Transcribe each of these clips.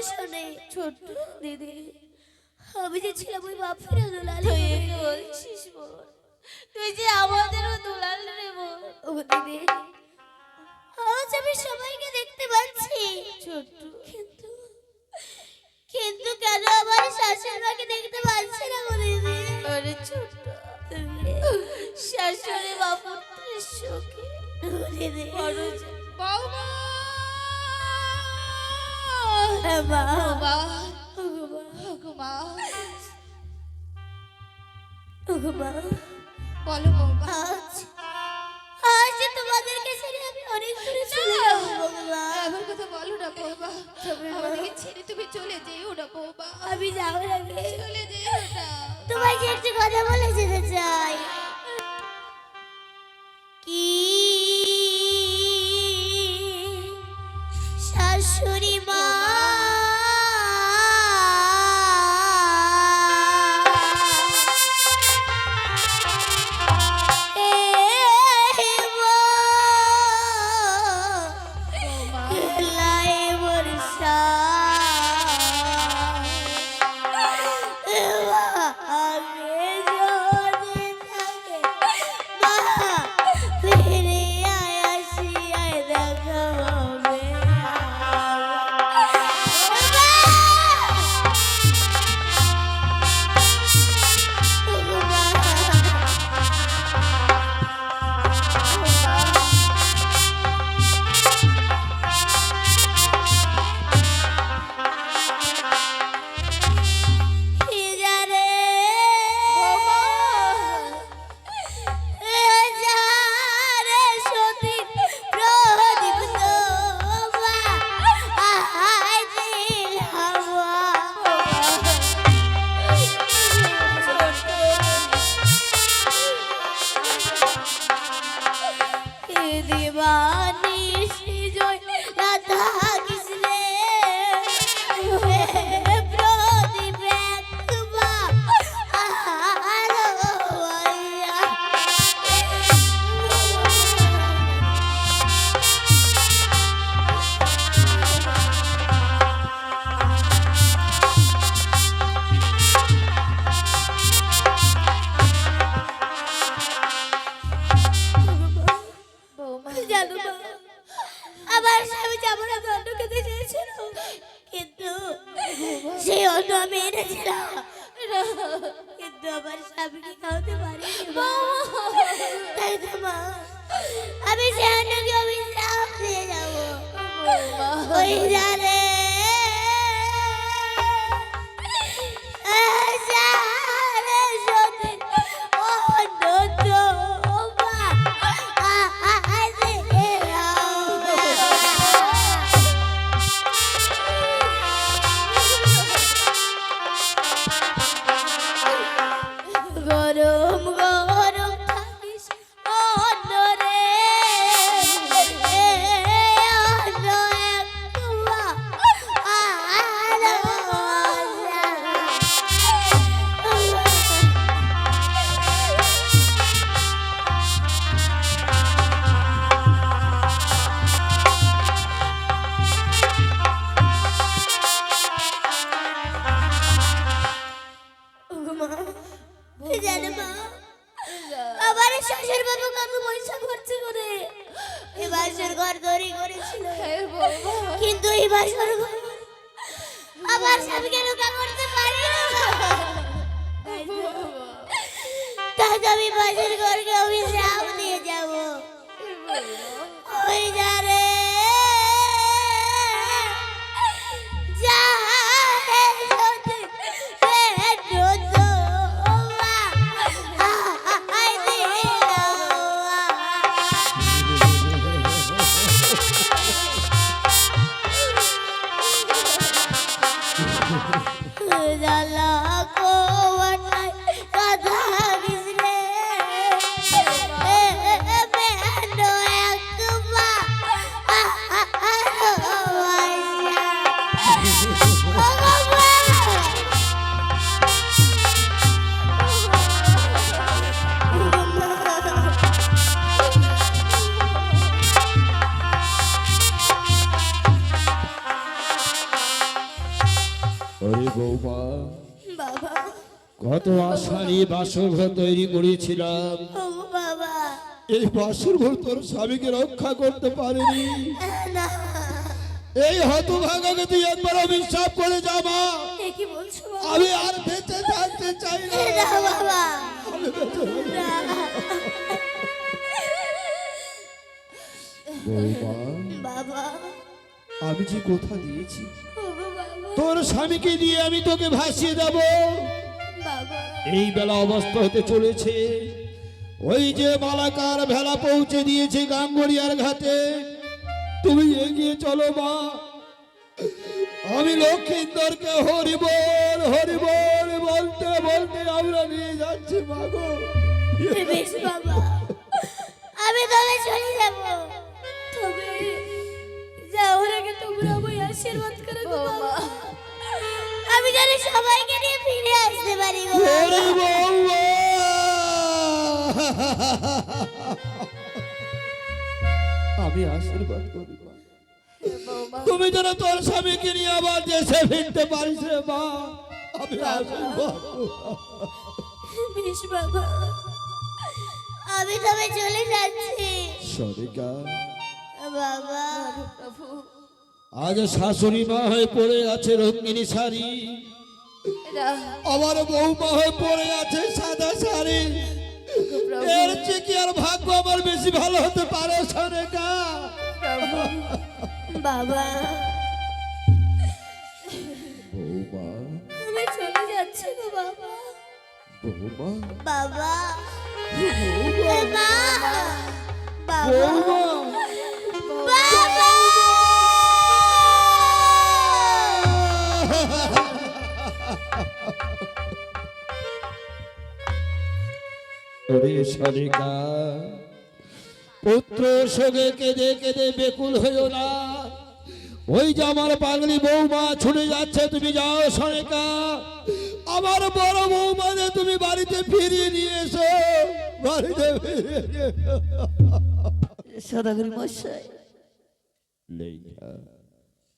বয়সও নেই। ছোট দিদি আমি যে ছিলাম ওই বাপের দুলাল, তুই একে বলছিস বোন, তুই যে আমাদেরও দুলাল রে বোন। ও দিদি আজ আমি সবাইকে দেখতে পাচ্ছি ছোট কিন্তু কিন্তু কেন আমার শাশুড়ি মাকে দেখতে পাচ্ছি না গো দিদি? আরে ছোট, শাশুড়ি বাপুত্রের শোকে দিদি বড় বাবা মা বাবা মা মা মা বলো বাবা। আজ আজ তোমাদেরকে ছেড়ে আমি অনেক দূরে চলে যাবো বাবা। আমার কথা বলো না বাবা, আমাদেরকে ছেড়ে তুমি চলে যেও না বাবা। আমি যাওয়ার আগে চলে যেও না। তোমায় যে একটু কথা বলে যেতে চাই। কি শাশুড়ি মা আবার স্বামী যেমন অন্য খেতে চেয়েছিল কিন্তু সেই অন্য আমি এনেছিলাম কিন্তু আমার স্বামীকে খাওয়াতে পারিনি তাই তো মা আমি সে অন্যকে অভিশাপ দিয়ে যাবো ওই জানে কিন্তু এই বাসর আমার স্বামীকে রক্ষা করতে পারি না তাই আমি বাসর ঘরকে অভিশাপ দিয়ে যাব ওই যারে ওরে বৌমা, বাবা কত আশা নিয়ে বাসরঘর তৈরি করেছিলাম, ও বাবা এই বাসরঘর তোর স্বামীকে রক্ষা করতে পারেনি। না এই হতভাগাকে তুই একবার অভিশাপ করে যা মা। এ কি বলছো বাবা? আমি আর বেঁচে থাকতে চাই না। না বাবা আমি বেঁচে থাকতে- না। বৌমা, বাবা আমি যে কথা দিয়েছি ও বাবা তোর স্বামীকে দিয়ে আমি তোকে ভাসিয়ে দেব। বাবা এই বেলা অবস্থা হতে চলেছে, ওই যে মালাকার ভেলা পৌঁছে দিয়েছে গাঙ্গরিয়ার ঘাটে, তুমি এগিয়ে চলো মা। আমি লক্ষ্মীন্দরকে হরিবল হরিবল বলতে বলতে আমরা নিয়ে যাচ্ছি মাগো। বেশ বাবা আমি তবে চলে যাব, তবে যাওয়ার আগে তোমরা আমায় আশীর্বাদ করো গো বাবা। আমি যেন সবাইকে নিয়ে ফিরে আসতে পারি গো বাবা। ওরে বৌমা, আমি আশীর্বাদ করি মা। তুমি যেন তোর স্বামীকে নিয়ে আবার দেশে ফিরতে পারিস রে মা। আমি আশীর্বাদ করি। বেশ বাবা আমি তবে চলে যাচ্ছি সরিকা, বাবা। আজ শাশুড়ি মা হয়ে পড়ে আছে রঙিনী শাড়ি, আমার বৌমা হয়ে পড়ে আছে সাদা শাড়ি। এর চেয়ে কি আর ভাগ্য আমার বেশি ভালো হতে পারে সরেকা? বাবা বৌমা, আমি চলে যাচ্ছি গো বাবা। বৌমা, বাবা বৌমা, বাবা বৌমা। বাবা ওরে সরেকা, পুত্র শোকে কেঁদে কেঁদে বেকুল হইও না। ওই যে আমার পাগলি বৌমা ছুটে যাচ্ছে, তুমি যাও সরেকা। আমার বড় বৌমাকে তুমি বাড়িতে ফিরিয়ে নিয়ে এসো, বাড়িতে ফিরিয়ে নিয়ে এসো। সদাগর মশাই, লেখা,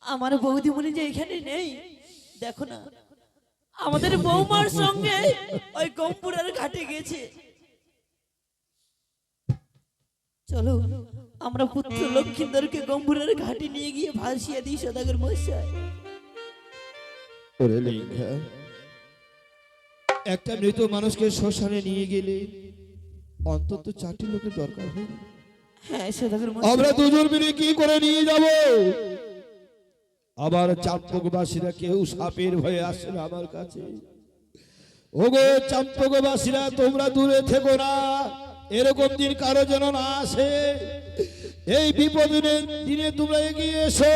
আমার বৌদিমণি যে এখানে নেই, দেখো না আমাদের বৌমার সঙ্গে ওই গম্পুরের ঘাটে গেছে। চলো আমরা পুত্র লক্ষ্মীন্দরকে গম্পুরের ঘাটে নিয়ে গিয়ে ভাসিয়ে দিই সদাগর মশাই। ওরে লেখা, একটা মৃত মানুষকে শ্মশানে নিয়ে গেলে অন্তত 4টি লোকের দরকার হয়। হ্যাঁ সদাগর মশাই, আমরা দুজন মিলে কি করে নিয়ে যাব? আবার চাম্পকবাসীরা কেউ সাপের ভয়ে আসে না আমার কাছে। ওগো চাম্পকবাসীরা, তোমরা দূরে থেকো না, এরকম দিন কারো যেন না আসে। এই বিপদের দিনে তোমরা এগিয়ে এসো।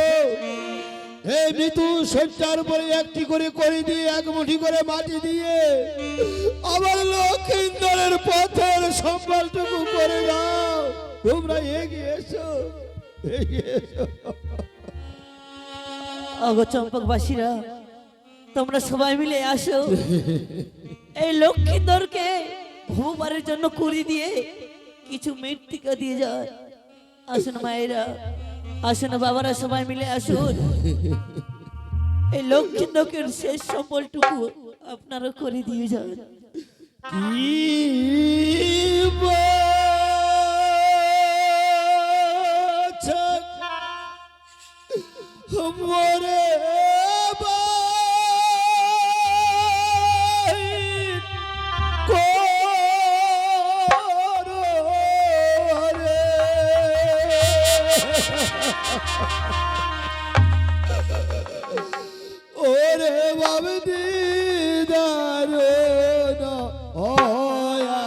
এই মৃত্যু শয্যার উপরে একটি করে দিয়ে এক মুঠি করে মাটি দিয়ে আমার লক্ষ্মীন্দরের পথের সম্বলটুকু করে দাও। তোমরা এগিয়ে এসো, এগিয়ে এসো। অগো চম্পকবাসীরা, তোমরা সবাই মিলে আসো। এই লক্ষ্মীন্দরকে ভূপারের জন্য কুড়ি দিয়ে কিছু মৃত্তিকা দিয়ে যায়। আসুন মায়েরা, আসুন বাবারা, সবাই মিলে আসুন। এই লক্ষ্মীন্দরকে শেষ সম্বলটুকু আপনারা করে দিয়ে যান। কি বলছো মোরে বাই করো রে? ওরে বাবা দিদার না ওয়া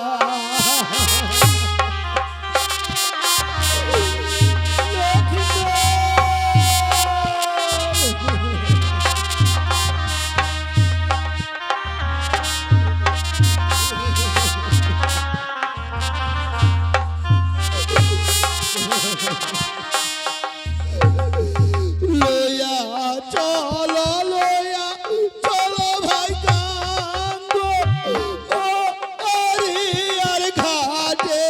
লয়া চলো, লয়া চলো ভাই গাঙ্গো ও আরিয়ার ঘাটে।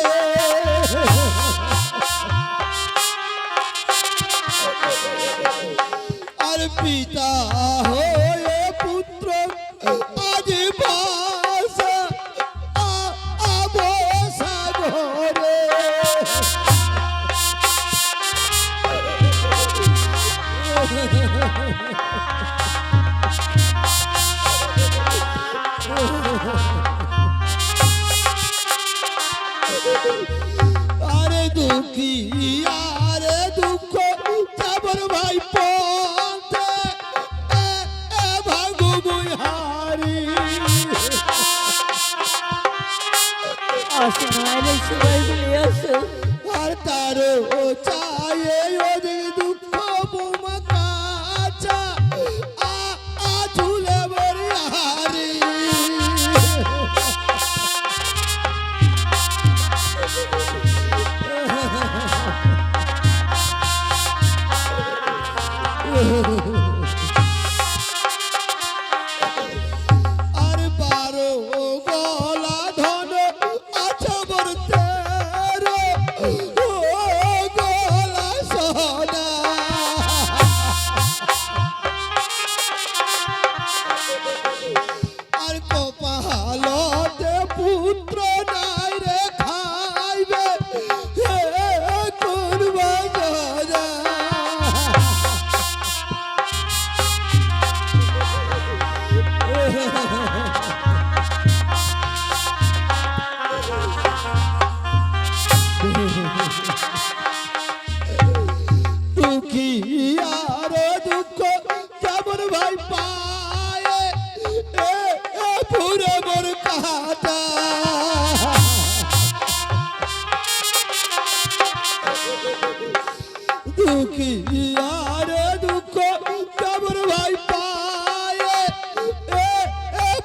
আর পিতা হয়ে পুত্র আরে দুঃখী আরে দুঃখ যাবর ভাই পথে ভাগু বুহারি আসো মায়েরা সবাই মিলে আসো। আর তারও চায়ে ওদের দুঃখ বোমা কাচা ঝুলে বরি হারি আর বারো গলা ধন আছে বলতে ও গলা সোনা আর কপালতে পুত্র নাই রে খাইবে করবা গজা দুঃখী আর দুঃখ যেমন ভাই পায়ে পুরে মোর কাটা দুঃখী আর দুঃখ যেমন ভাই পায়ে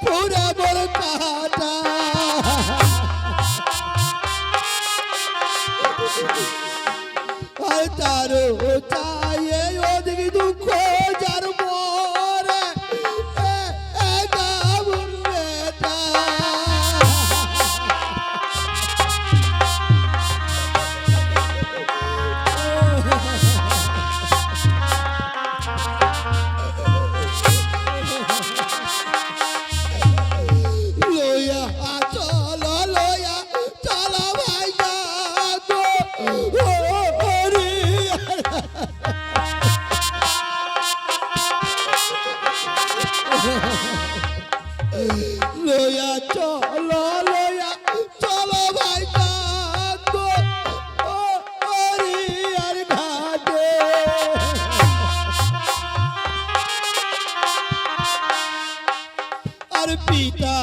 পুরে মোর কাটা আর তারও চায়ে ওদিকে দুঃখ যার মরে গাবুর বেটা লইয়া চল লইয়া চল ভাই গো হরি লইয়া চল লইয়া চল ভাই গো হরি আর ঘাটে আর পিতা